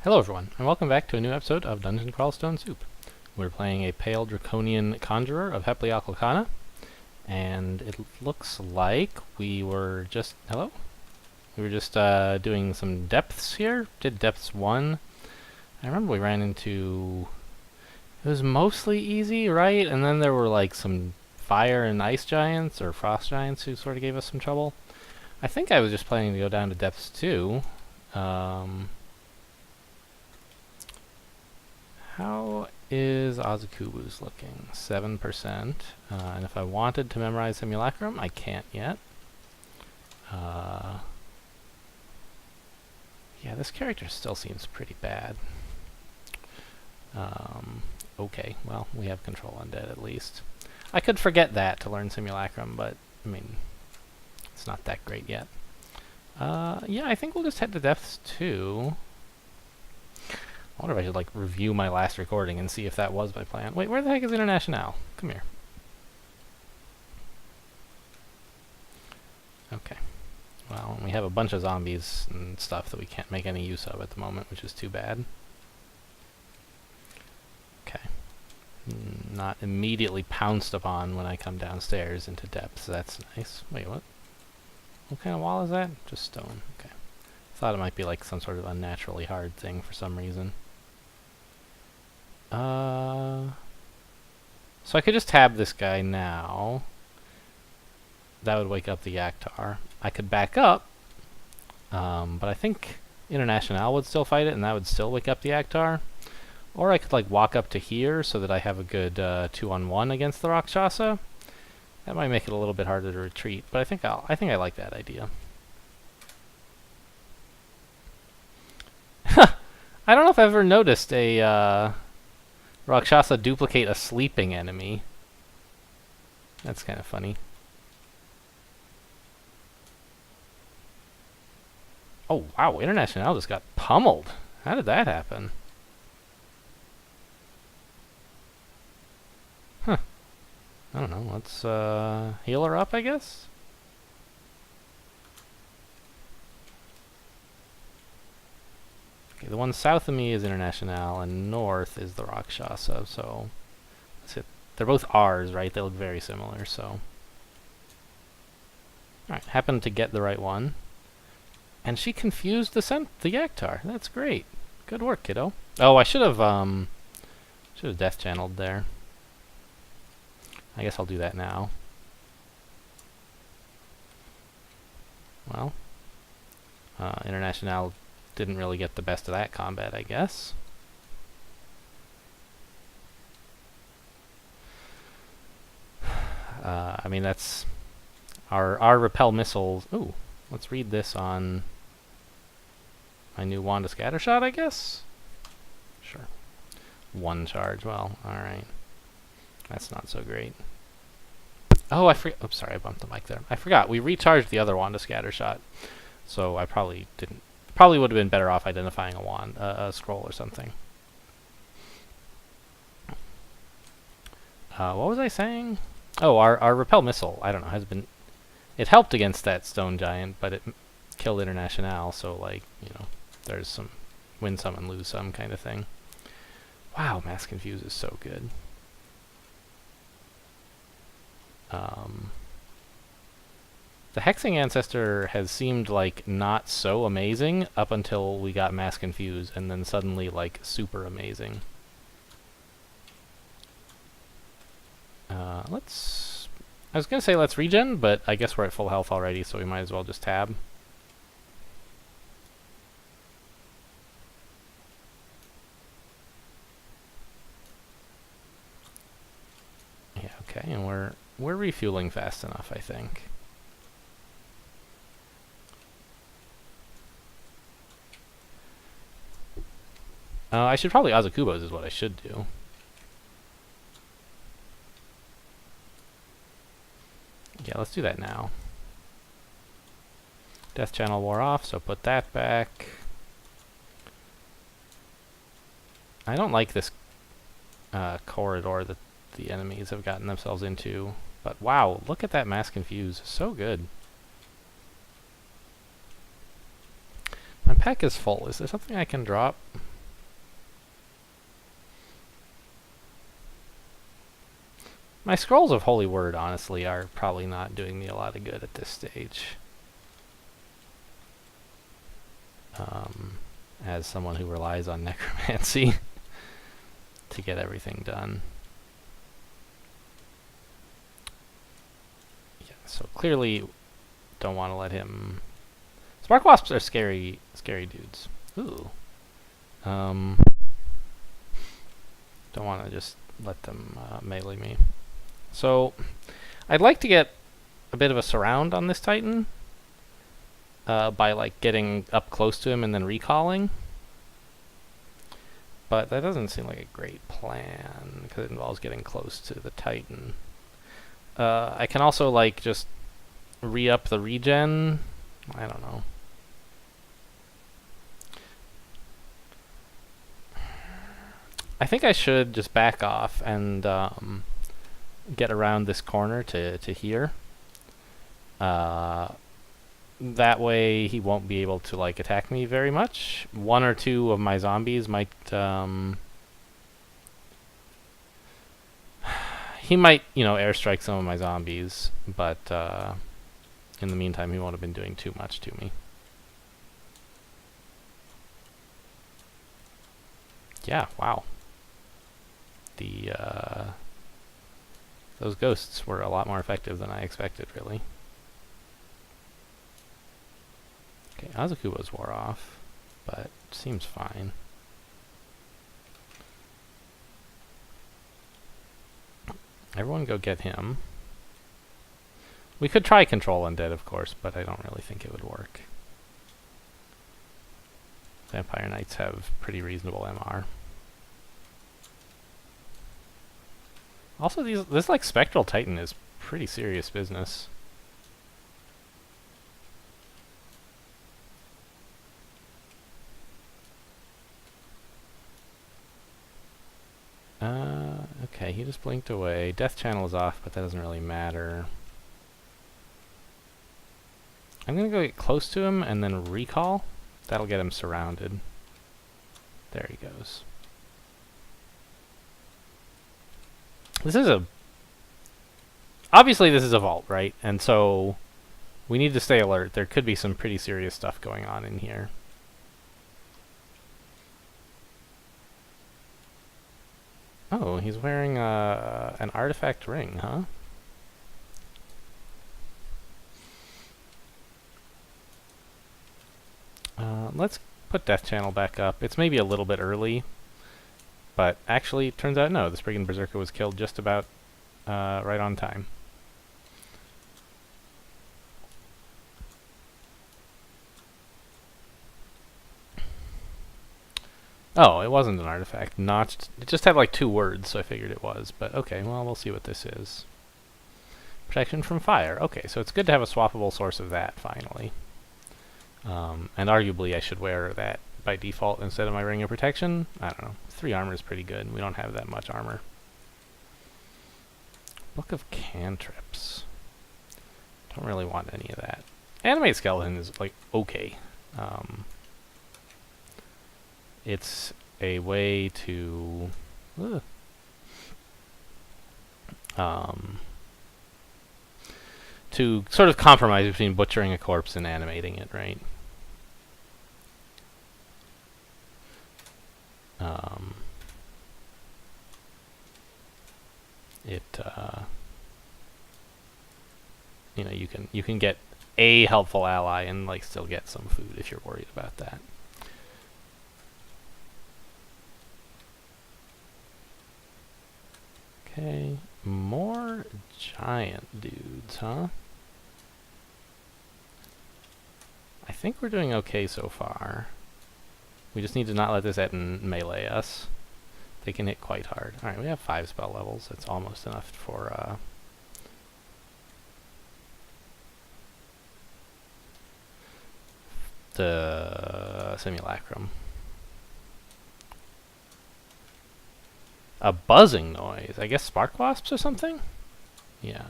Hello everyone, and welcome back to a new episode of Dungeon Crawl Stone Soup. We're playing a pale draconian conjurer of Heplioclacana, and it looks like we were just... Hello? We were just doing some depths here. Did depths 1. I remember we ran into... It was mostly easy, right? And then there were like some fire and ice giants, or frost giants, who sort of gave us some trouble. I think I was just planning to go down to depths 2. How is Azukubu's looking? 7%. And if I wanted to memorize Simulacrum, I can't yet. Yeah, this character still seems pretty bad. Okay, well, we have Control Undead at least. I could forget that to learn Simulacrum, but, I mean, it's not that great yet. Yeah, I think we'll just head to Depths 2. I wonder if I should, like, review my last recording and see if that was my plan. Wait, where the heck is International? Come here. Okay. Well, we have a bunch of zombies and stuff that we can't make any use of at the moment, which is too bad. Okay. Not immediately pounced upon when I come downstairs into depths. That's nice. Wait, what? What kind of wall is that? Just stone. Okay. Thought it might be like some sort of unnaturally hard thing for some reason. So I could just tab this guy now. That would wake up the Yaktar. I could back up, but I think International would still fight it, and that would still wake up the Yaktar. Or I could like walk up to here so that I have a good 2-on-1 against the Rakshasa. That might make it a little bit harder to retreat, but I think I like that idea. I don't know if I've ever noticed a Rakshasa duplicate a sleeping enemy. That's kind of funny. Oh wow, International just got pummeled. How did that happen? Huh. I don't know, let's heal her up, I guess? Okay, the one south of me is International, and north is the Rakshasa, so... Let's hit... They're both R's, right? They look very similar, so... Alright, happened to get the right one. And she confused the Yaktar. That's great. Good work, kiddo. Oh, I should have death channeled there. I guess I'll do that now. Well... International... didn't really get the best of that combat, I guess. I mean, that's our repel missiles. Ooh, let's read this on my new Wanda Scattershot, I guess? Sure. 1 charge, well, alright. That's not so great. Oh, oops, sorry, I bumped the mic there. I forgot, we recharged the other Wanda Scattershot, so I probably didn't. Probably would have been better off identifying a wand, a scroll or something. What was I saying? Oh, our repel missile, I don't know, has been... It helped against that stone giant, but it killed International, so, like, you know, there's some win some and lose some kind of thing. Wow, Mass Confuse is so good. The Hexing Ancestor has seemed like not so amazing up until we got Mass Confuse, and then suddenly like super amazing. I was gonna say let's regen, but I guess we're at full health already, so we might as well just tab. Yeah, okay, and we're refueling fast enough, I think. I should probably Azukubo's is what I should do. Yeah, let's do that now. Death Channel wore off, so put that back. I don't like this corridor that the enemies have gotten themselves into. But wow, look at that Mass Confuse. So good. My pack is full. Is there something I can drop? My scrolls of Holy Word, honestly, are probably not doing me a lot of good at this stage. As someone who relies on necromancy to get everything done. Yeah, so clearly don't want to let him... Spark Wasps are scary dudes. Ooh. Don't want to just let them melee me. So, I'd like to get a bit of a surround on this Titan by like getting up close to him and then recalling. But that doesn't seem like a great plan because it involves getting close to the Titan. I can also like just re-up the regen. I don't know. I think I should just back off and get around this corner to here. That way he won't be able to like attack me very much. One or two of my zombies might he might, you know, airstrike some of my zombies, but in the meantime he won't have been doing too much to me. Yeah, wow. The those ghosts were a lot more effective than I expected, really. Okay, Azukubo's wore off, but seems fine. Everyone go get him. We could try Control Undead, of course, but I don't really think it would work. Vampire Knights have pretty reasonable MR. Also, this like Spectral Titan is pretty serious business. Okay, he just blinked away. Death Channel is off, but that doesn't really matter. I'm gonna go get close to him and then recall. That'll get him surrounded. There he goes. Obviously this is a vault, right? And so we need to stay alert. There could be some pretty serious stuff going on in here. Oh, he's wearing an artifact ring, huh? Let's put Death Channel back up. It's maybe a little bit early, but actually, it turns out no, the Spriggan Berserker was killed just about right on time. Oh, it wasn't an artifact. Notched. It just had like 2 words, so I figured it was. But okay, well, we'll see what this is. Protection from fire. Okay, so it's good to have a swappable source of that, finally. And arguably, I should wear that by default instead of my Ring of Protection. I don't know. 3 armor is pretty good. We don't have that much armor. Book of Cantrips. Don't really want any of that. Animate Skeleton is, like, okay. It's a way to sort of compromise between butchering a corpse and animating it, right? You know, you can get a helpful ally and like still get some food if you're worried about that. Okay, more giant dudes, huh? I think we're doing okay so far. We just need to not let this Etten melee us. They can hit quite hard. Alright, we have 5 spell levels. That's almost enough for the simulacrum. A buzzing noise. I guess spark wasps or something? Yeah.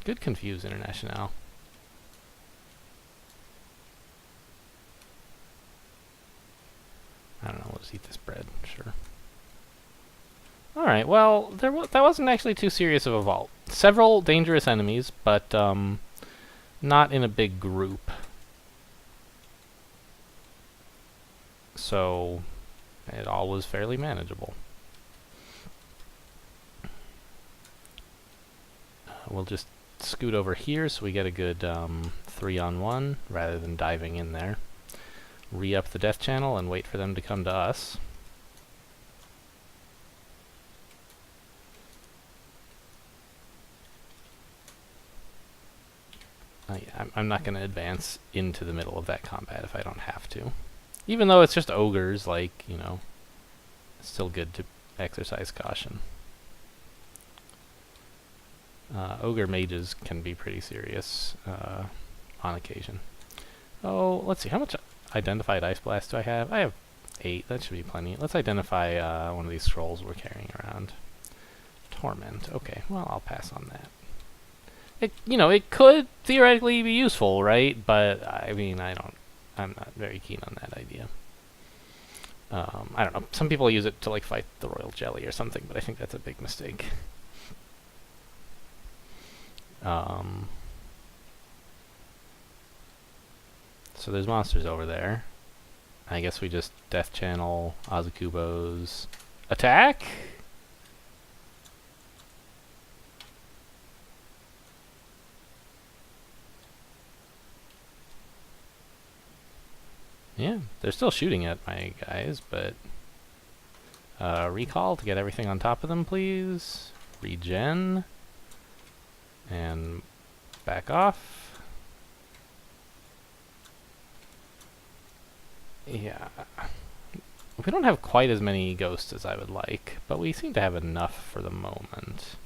Good confuse, International. I don't know, we'll just eat this bread, sure. Alright, well, that wasn't actually too serious of a vault. Several dangerous enemies, but not in a big group. So it all was fairly manageable. We'll just scoot over here so we get a good 3-on-1 rather than diving in there. Re-up the death channel and wait for them to come to us. I'm not going to advance into the middle of that combat if I don't have to. Even though it's just ogres, like, you know, it's still good to exercise caution. Ogre mages can be pretty serious on occasion. Oh, let's see, how much identified ice blast do I have? I have 8, that should be plenty. Let's identify one of these scrolls we're carrying around. Torment, okay, well, I'll pass on that. It could theoretically be useful, right? But, I mean, I'm not very keen on that idea. I don't know, some people use it to, like, fight the royal jelly or something, but I think that's a big mistake. So there's monsters over there. I guess we just death channel Azukubo's attack? Yeah, they're still shooting at my guys, but recall to get everything on top of them, please. Regen. And back off. Yeah. We don't have quite as many ghosts as I would like, but we seem to have enough for the moment.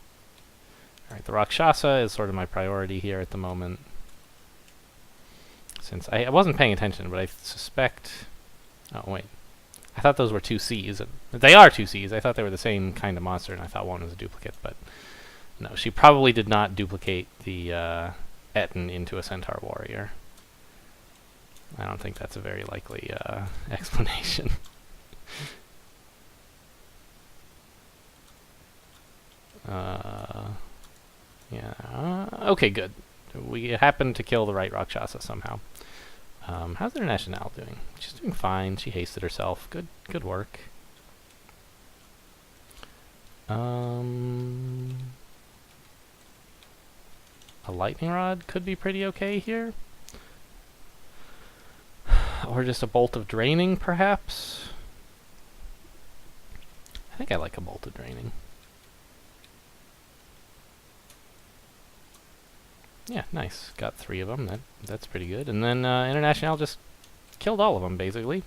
Alright, the Rakshasa is sort of my priority here at the moment. Since I wasn't paying attention, but I suspect... Oh, wait. I thought those were 2Cs. They are 2Cs. I thought they were the same kind of monster, and I thought one was a duplicate, but... No, she probably did not duplicate the Etten into a centaur warrior. I don't think that's a very likely explanation. Yeah. Okay, good. We happened to kill the right Rakshasa somehow. How's International doing? She's doing fine. She hasted herself. Good work. A lightning rod could be pretty okay here. Or just a bolt of draining, perhaps? I think I like a bolt of draining. Yeah, nice. Got 3 of them. That's pretty good. And then International just killed all of them, basically.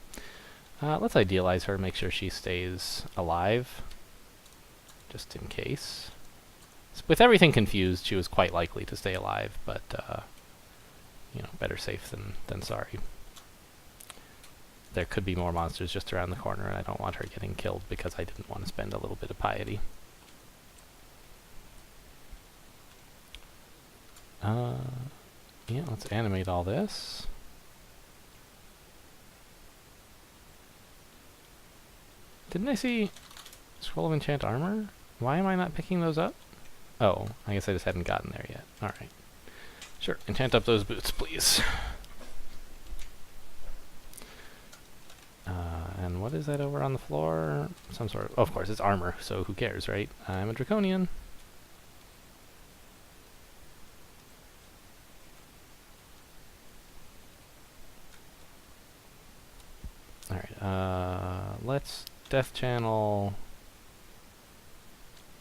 Let's idealize her, make sure she stays alive. Just in case. With everything confused, she was quite likely to stay alive, but, you know, better safe than sorry. There could be more monsters just around the corner, and I don't want her getting killed because I didn't want to spend a little bit of piety. Yeah, let's animate all this. Didn't I see Scroll of Enchant Armor? Why am I not picking those up? Oh, I guess I just hadn't gotten there yet. Alright. Sure, enchant up those boots, please. And what is that over on the floor? Some sort of... Oh, of course, it's armor, so who cares, right? I'm a draconian. Alright, let's death channel...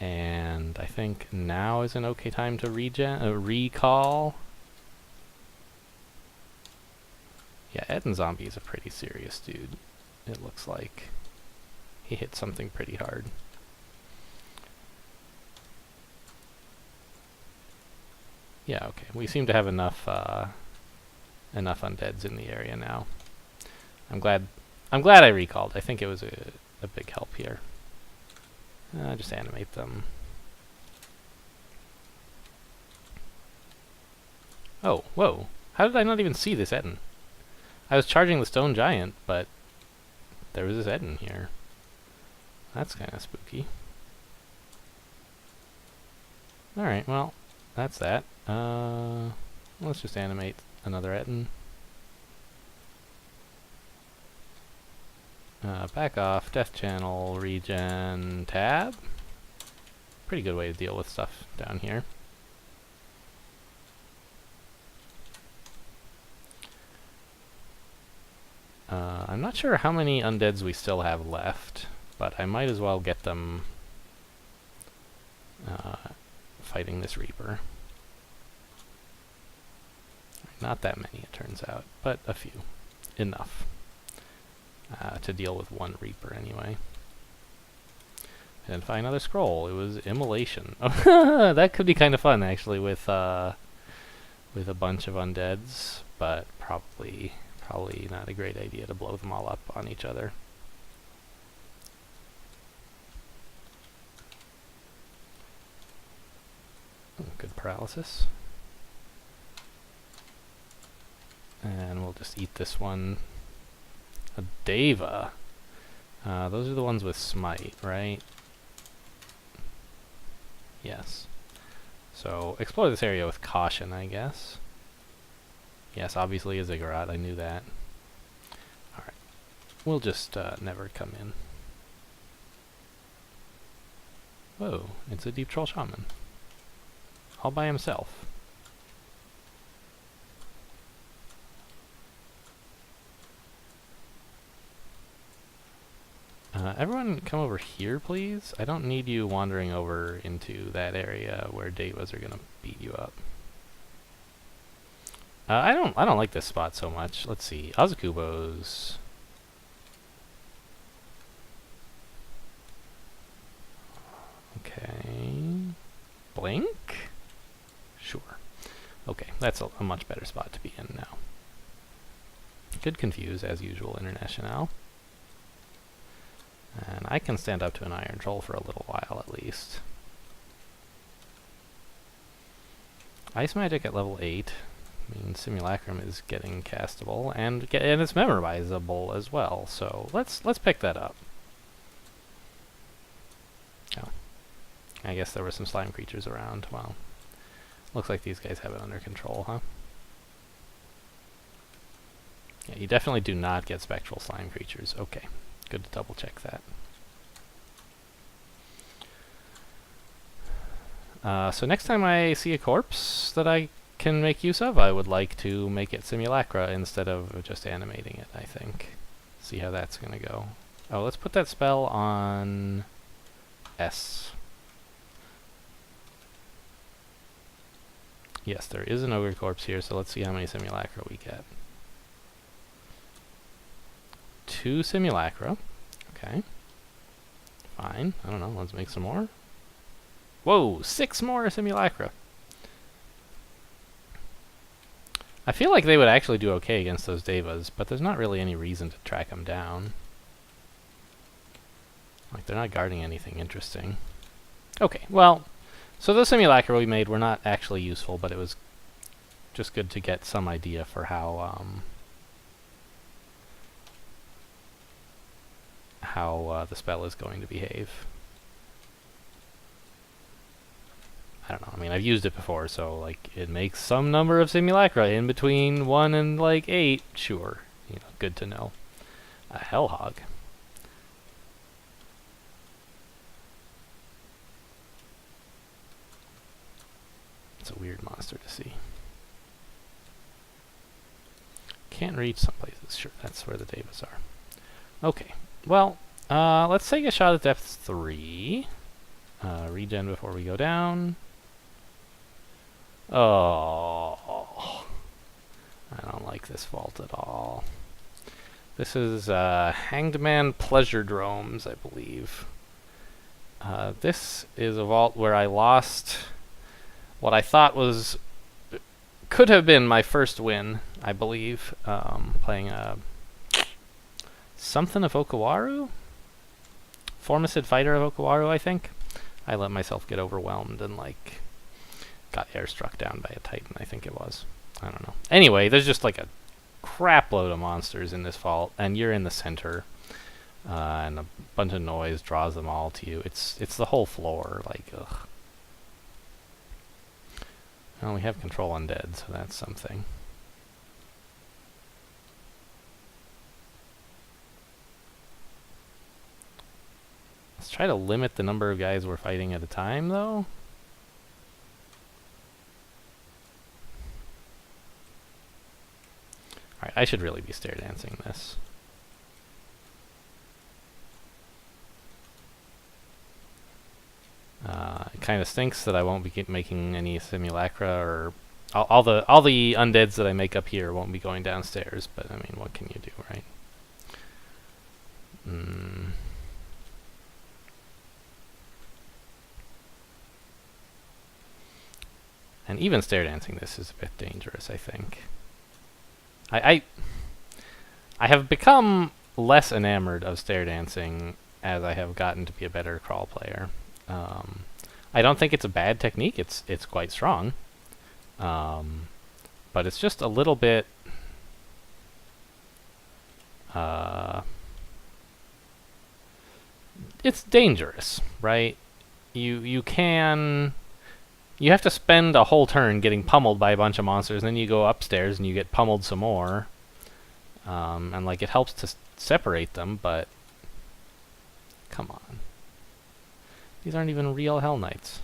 And I think now is an okay time to recall. Yeah, Etten Zombie is a pretty serious dude, it looks like. He hit something pretty hard. Yeah, okay. We seem to have enough undeads in the area now. I'm glad I recalled. I think it was a big help here. Just animate them. Oh, whoa. How did I not even see this Etten? I was charging the stone giant, but there was this Etten here. That's kind of spooky. Alright, well, that's that. Let's just animate another Etten. Back off, death channel, regen, tab. Pretty good way to deal with stuff down here. I'm not sure how many undeads we still have left, but I might as well get them fighting this Reaper. Not that many, it turns out, but a few. Enough to deal with one Reaper anyway. Identify another scroll. It was immolation. That could be kind of fun, actually, with a bunch of undeads, but probably not a great idea to blow them all up on each other. Good paralysis. And we'll just eat this one. A Deva. Those are the ones with smite, right? Yes. So, explore this area with caution, I guess. Yes, obviously a ziggurat, I knew that. Alright. We'll just never come in. Whoa, it's a deep troll shaman. All by himself. Everyone come over here, please. I don't need you wandering over into that area where Devas are gonna beat you up. I don't like this spot so much. Let's see. Azakubos. Okay. Blink? Sure. Okay, that's a much better spot to be in now. Could confuse, as usual, International. And I can stand up to an Iron Troll for a little while, at least. Ice Magic at level 8 means Simulacrum is getting castable, and it's memorizable as well, so let's pick that up. Oh. I guess there were some slime creatures around. Well, looks like these guys have it under control, huh? Yeah, you definitely do not get spectral slime creatures. Okay. Good to double check that. So next time I see a corpse that I can make use of, I would like to make it Simulacra instead of just animating it, I think. See how that's going to go. Oh, let's put that spell on S. Yes, there is an ogre corpse here, so let's see how many Simulacra we get. 2 Simulacra. Okay. Fine. I don't know. Let's make some more. Whoa! 6 more Simulacra. I feel like they would actually do okay against those Devas, but there's not really any reason to track them down. Like, they're not guarding anything interesting. Okay, well, so those Simulacra we made were not actually useful, but it was just good to get some idea for how the spell is going to behave. I don't know. I mean, I've used it before, so like it makes some number of Simulacra in between 1 and like 8. Sure, you know, good to know. A Hellhog. It's a weird monster to see. Can't reach some places. Sure, that's where the Devas are. Okay. Well, let's take a shot at depth 3. Regen before we go down. Oh, I don't like this vault at all. This is Hanged Man Pleasure Dromes, I believe. This is a vault where I lost what I thought could have been my first win, I believe, playing something of Okawaru? Formicid Fighter of Okawaru, I think. I let myself get overwhelmed and, like, got air struck down by a Titan, I think it was. I don't know. Anyway, there's just, like, a crap load of monsters in this vault, and you're in the center, and a bunch of noise draws them all to you. It's the whole floor, like, ugh. Well, we have control undead, so that's something. Let's try to limit the number of guys we're fighting at a time, though. Alright, I should really be stair dancing this. It kind of stinks that I won't be making any simulacra, or all the undeads that I make up here won't be going downstairs. But I mean, what can you do, right? And even stair dancing this is a bit dangerous, I think. I have become less enamored of stair dancing as I have gotten to be a better crawl player. I don't think it's a bad technique. It's quite strong, but it's just a little bit. It's dangerous, right? You have to spend a whole turn getting pummeled by a bunch of monsters, and then you go upstairs and you get pummeled some more. And like it helps to separate them, but come on. These aren't even real Hell Knights.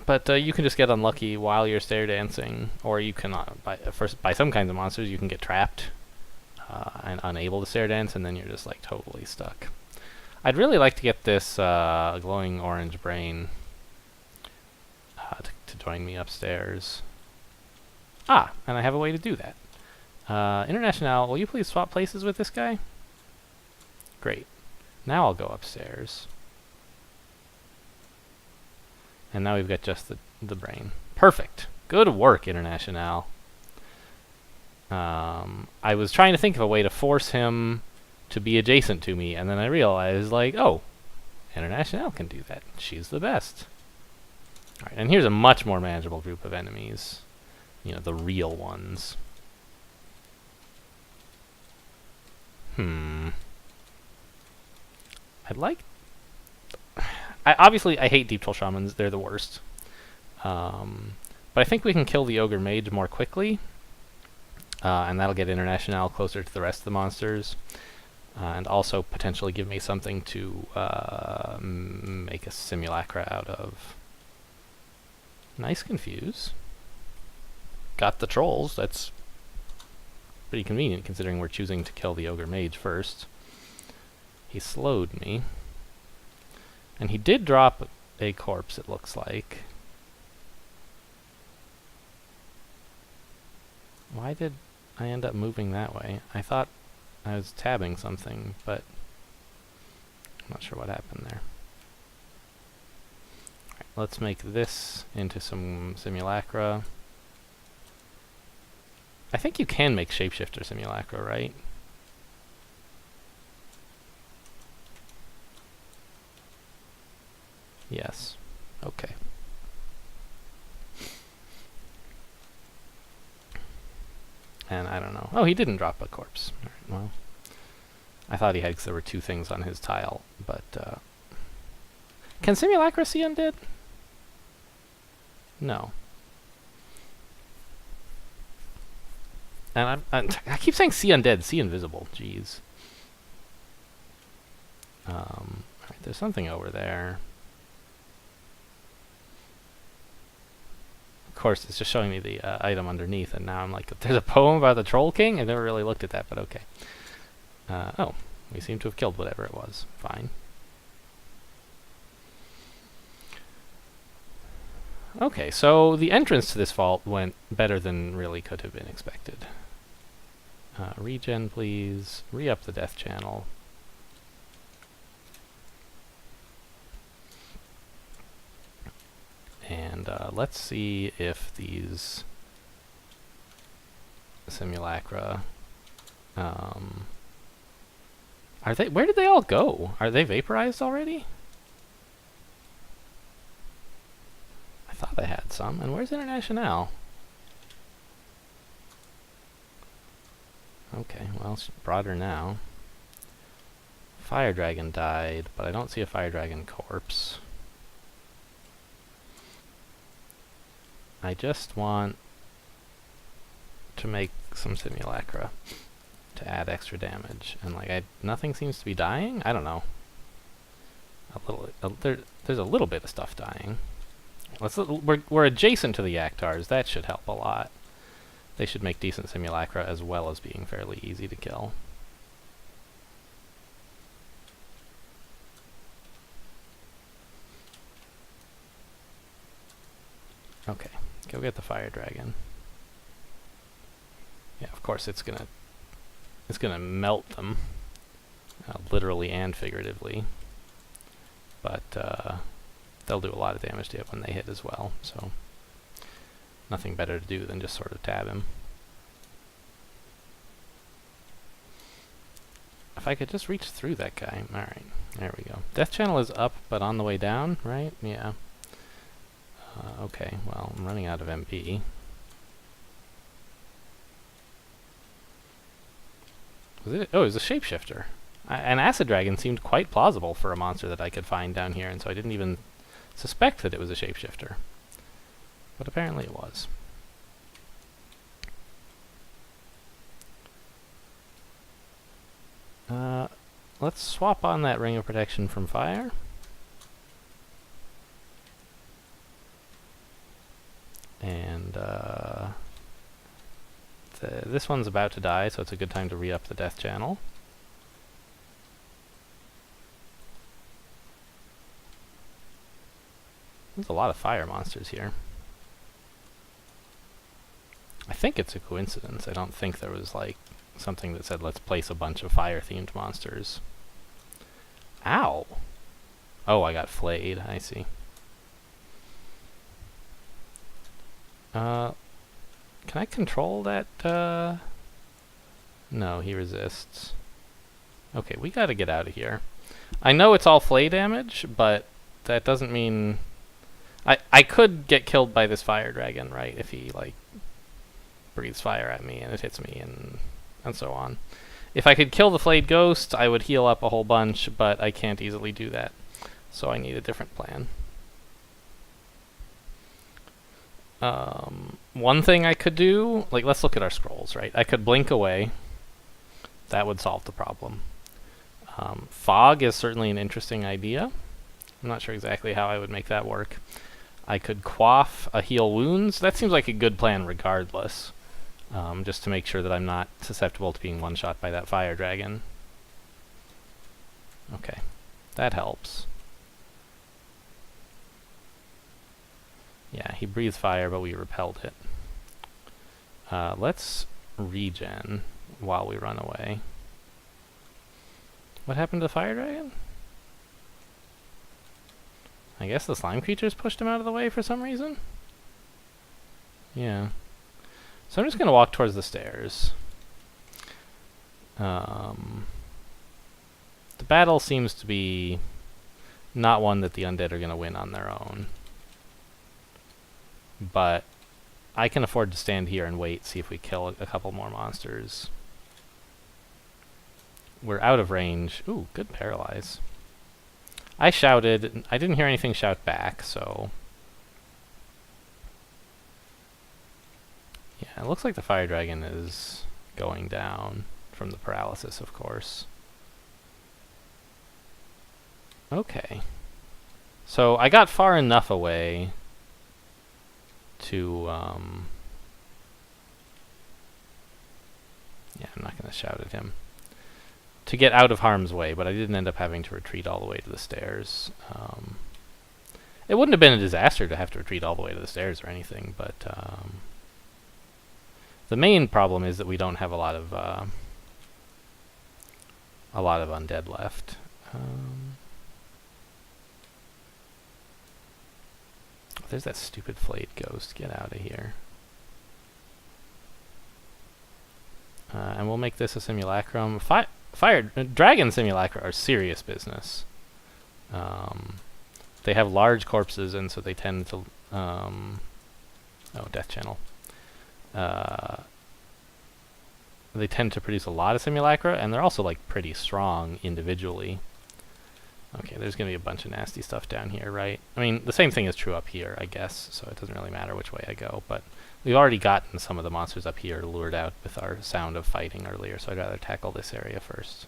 But you can just get unlucky while you're stair dancing, or you can, by some kinds of monsters, you can get trapped and unable to stair dance, and then you're just like totally stuck. I'd really like to get this glowing orange brain to join me upstairs. Ah, and I have a way to do that. International, will you please swap places with this guy? Great. Now I'll go upstairs. And now we've got just the brain. Perfect. Good work, International. I was trying to think of a way to force him to be adjacent to me, and then I realized, like, oh, International can do that. She's the best. Alright, and here's a much more manageable group of enemies. You know, the real ones. I'd like... obviously, I hate Deep Troll Shamans. They're the worst. But I think we can kill the Ogre Mage more quickly. And that'll get International closer to the rest of the monsters. And also potentially give me something to make a simulacra out of. Nice confuse. Got the trolls. That's pretty convenient considering we're choosing to kill the Ogre Mage first. He slowed me. And he did drop a corpse, it looks like. Why did I end up moving that way? I thought I was tabbing something, but I'm not sure what happened there. Alright, let's make this into some simulacra. I think you can make shapeshifter simulacra, right? Yes. Okay. And I don't know. Oh, he didn't drop a corpse. All right, well, I thought he had because there were two things on his tile, but can simulacra see undead? No. And I keep saying see undead, see invisible. Jeez. Alright, there's something over there. Of course, it's just showing me the item underneath, and now I'm like, there's a poem about the Troll King? I've never really looked at that, but okay. Oh, we seem to have killed whatever it was. Fine. Okay, so the entrance to this vault went better than really could have been expected. Regen, please. Re-up the death channel. And let's see if these simulacra are they? Where did they all go? Are they vaporized already? I thought I had some. And where's International? Okay, well, it's broader now. fire dragon died, but I don't see a fire dragon corpse. I just want to make some simulacra to add extra damage, and like nothing seems to be dying. I don't know. There's a little bit of stuff dying. We're adjacent to the Yaktars. That should help a lot. They should make decent simulacra as well as being fairly easy to kill. Okay, go get the fire dragon. Yeah, of course it's gonna melt them, literally and figuratively. But they'll do a lot of damage to it when they hit as well. So nothing better to do than just sort of tab him. If I could just reach through that guy. All right, there we go. Death channel is up, but on the way down, right? Yeah. Okay, well, I'm running out of MP. Was it? Oh, it was a shapeshifter. An acid dragon seemed quite plausible for a monster that I could find down here, and so I didn't even suspect that it was a shapeshifter. But apparently it was. Let's swap on that ring of protection from fire. And this one's about to die, so it's a good time to re-up the death channel. There's a lot of fire monsters here. I think it's a coincidence. I don't think there was like something that said let's place a bunch of fire-themed monsters. Ow! Oh, I got flayed. I see. Can I control that? No, he resists. Okay, we gotta get out of here. I know it's all flay damage, but that doesn't mean... I could get killed by this fire dragon, right? If he, like, breathes fire at me and it hits me and so on. If I could kill the flayed ghost, I would heal up a whole bunch, but I can't easily do that. So I need a different plan. One thing I could do, like, let's look at our scrolls, right? I could blink away. That would solve the problem. Fog is certainly an interesting idea. I'm not sure exactly how I would make that work. I could quaff a heal wounds. That seems like a good plan regardless. Just to make sure that I'm not susceptible to being one-shot by that fire dragon. Okay, that helps. Yeah, he breathed fire, but we repelled it. Let's regen while we run away. What happened to the fire dragon? I guess the slime creatures pushed him out of the way for some reason? Yeah. So I'm just going to walk towards the stairs. The battle seems to be not one that the undead are going to win on their own. But I can afford to stand here and wait, see if we kill a couple more monsters. We're out of range. Ooh, good paralyze. I shouted. I didn't hear anything shout back, so... Yeah, it looks like the fire dragon is going down from the paralysis, of course. Okay. So I got far enough away to, yeah, I'm not going to shout at him. To get out of harm's way, but I didn't end up having to retreat all the way to the stairs. It wouldn't have been a disaster to have to retreat all the way to the stairs or anything, but the main problem is that we don't have a lot of undead left. There's that stupid flayed ghost. Get out of here. And we'll make this a simulacrum. Dragon simulacra are serious business. They have large corpses, and so they tend to... oh, death channel. they tend to produce a lot of simulacra, and they're also like pretty strong individually. Okay, there's gonna be a bunch of nasty stuff down here, right? I mean, the same thing is true up here, I guess, so it doesn't really matter which way I go, but we've already gotten some of the monsters up here lured out with our sound of fighting earlier, so I'd rather tackle this area first.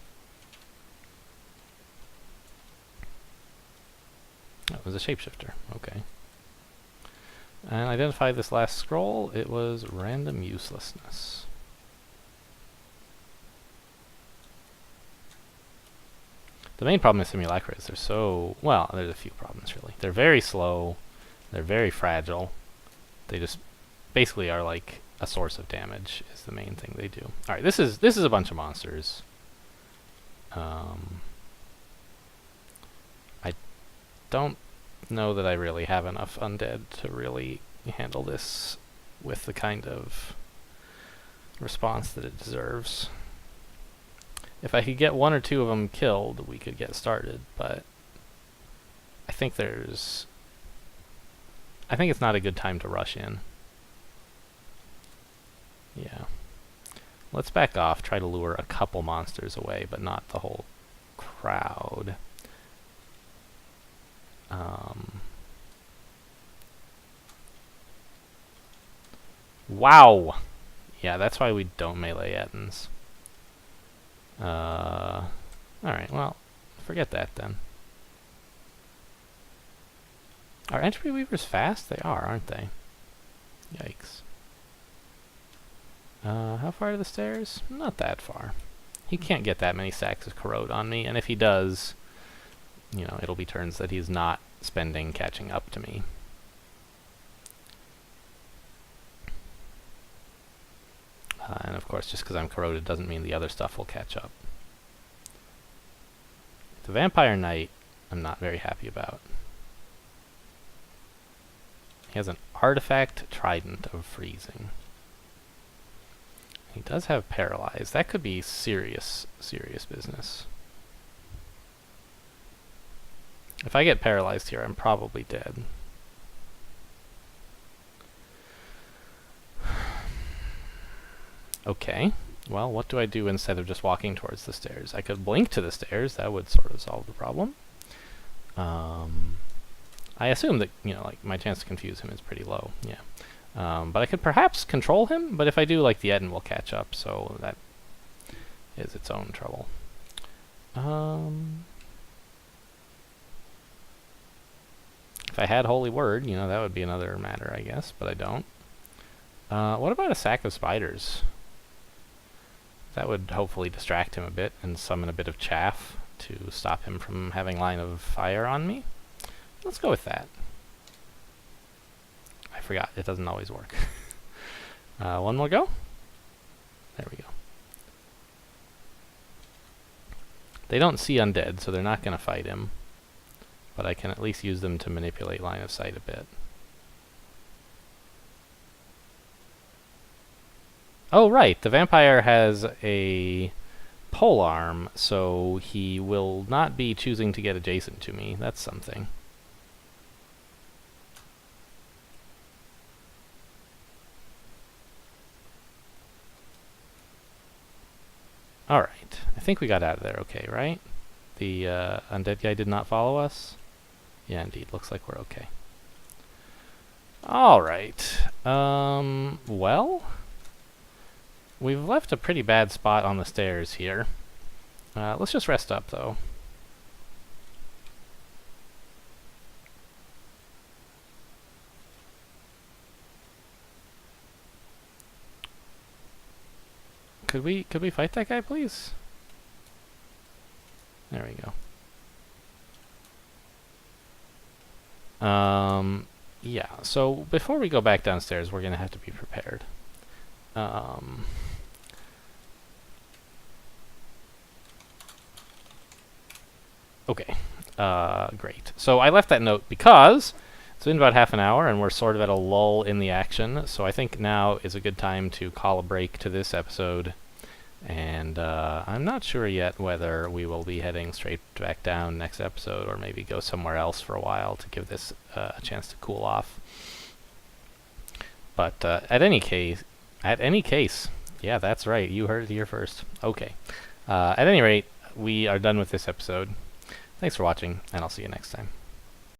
That was a shapeshifter, okay. And identify this last scroll, it was random uselessness. The main problem with simulacra is they're so... well, there's a few problems, really. They're very slow, they're very fragile, they just basically are like a source of damage is the main thing they do. Alright, this is a bunch of monsters. I don't know that I really have enough undead to really handle this with the kind of response that it deserves. If I could get one or two of them killed, we could get started, but I think it's not a good time to rush in. Yeah. Let's back off, try to lure a couple monsters away, but not the whole crowd. Wow! Yeah, that's why we don't melee Ettins. Alright, well, forget that then. Are entropy weavers fast? They are, aren't they? Yikes. How far to the stairs? Not that far. He can't get that many sacks of corrode on me, and if he does, you know, it'll be turns that he's not spending catching up to me. And of course, just because I'm corroded doesn't mean the other stuff will catch up. The Vampire Knight, I'm not very happy about. He has an artifact trident of freezing. He does have paralyzed. That could be serious, serious business. If I get paralyzed here, I'm probably dead. Okay, well, what do I do instead of just walking towards the stairs? I could blink to the stairs. That would sort of solve the problem. I assume that, you know, like, my chance to confuse him is pretty low, yeah. But I could perhaps control him, but if I do, like, the Ettin will catch up, so that is its own trouble. If I had Holy Word, you know, that would be another matter, I guess, but I don't. What about a sack of spiders? That would hopefully distract him a bit and summon a bit of chaff to stop him from having line of fire on me. Let's go with that. I forgot, it doesn't always work. One more go? There we go. They don't see undead, so they're not going to fight him. But I can at least use them to manipulate line of sight a bit. Oh, right, the vampire has a polearm, so he will not be choosing to get adjacent to me. That's something. Alright, I think we got out of there okay, right? The undead guy did not follow us? Yeah, indeed, looks like we're okay. Alright, well... we've left a pretty bad spot on the stairs here. Let's just rest up, though. Could we fight that guy, please? There we go. Yeah, so before we go back downstairs, we're gonna have to be prepared. Okay, great. So I left that note because it's been about half an hour and we're sort of at a lull in the action, so I think now is a good time to call a break to this episode. And I'm not sure yet whether we will be heading straight back down next episode or maybe go somewhere else for a while to give this a chance to cool off. But at any case, Yeah, that's right. You heard it here first. Okay. At any rate, we are done with this episode. Thanks for watching, and I'll see you next time.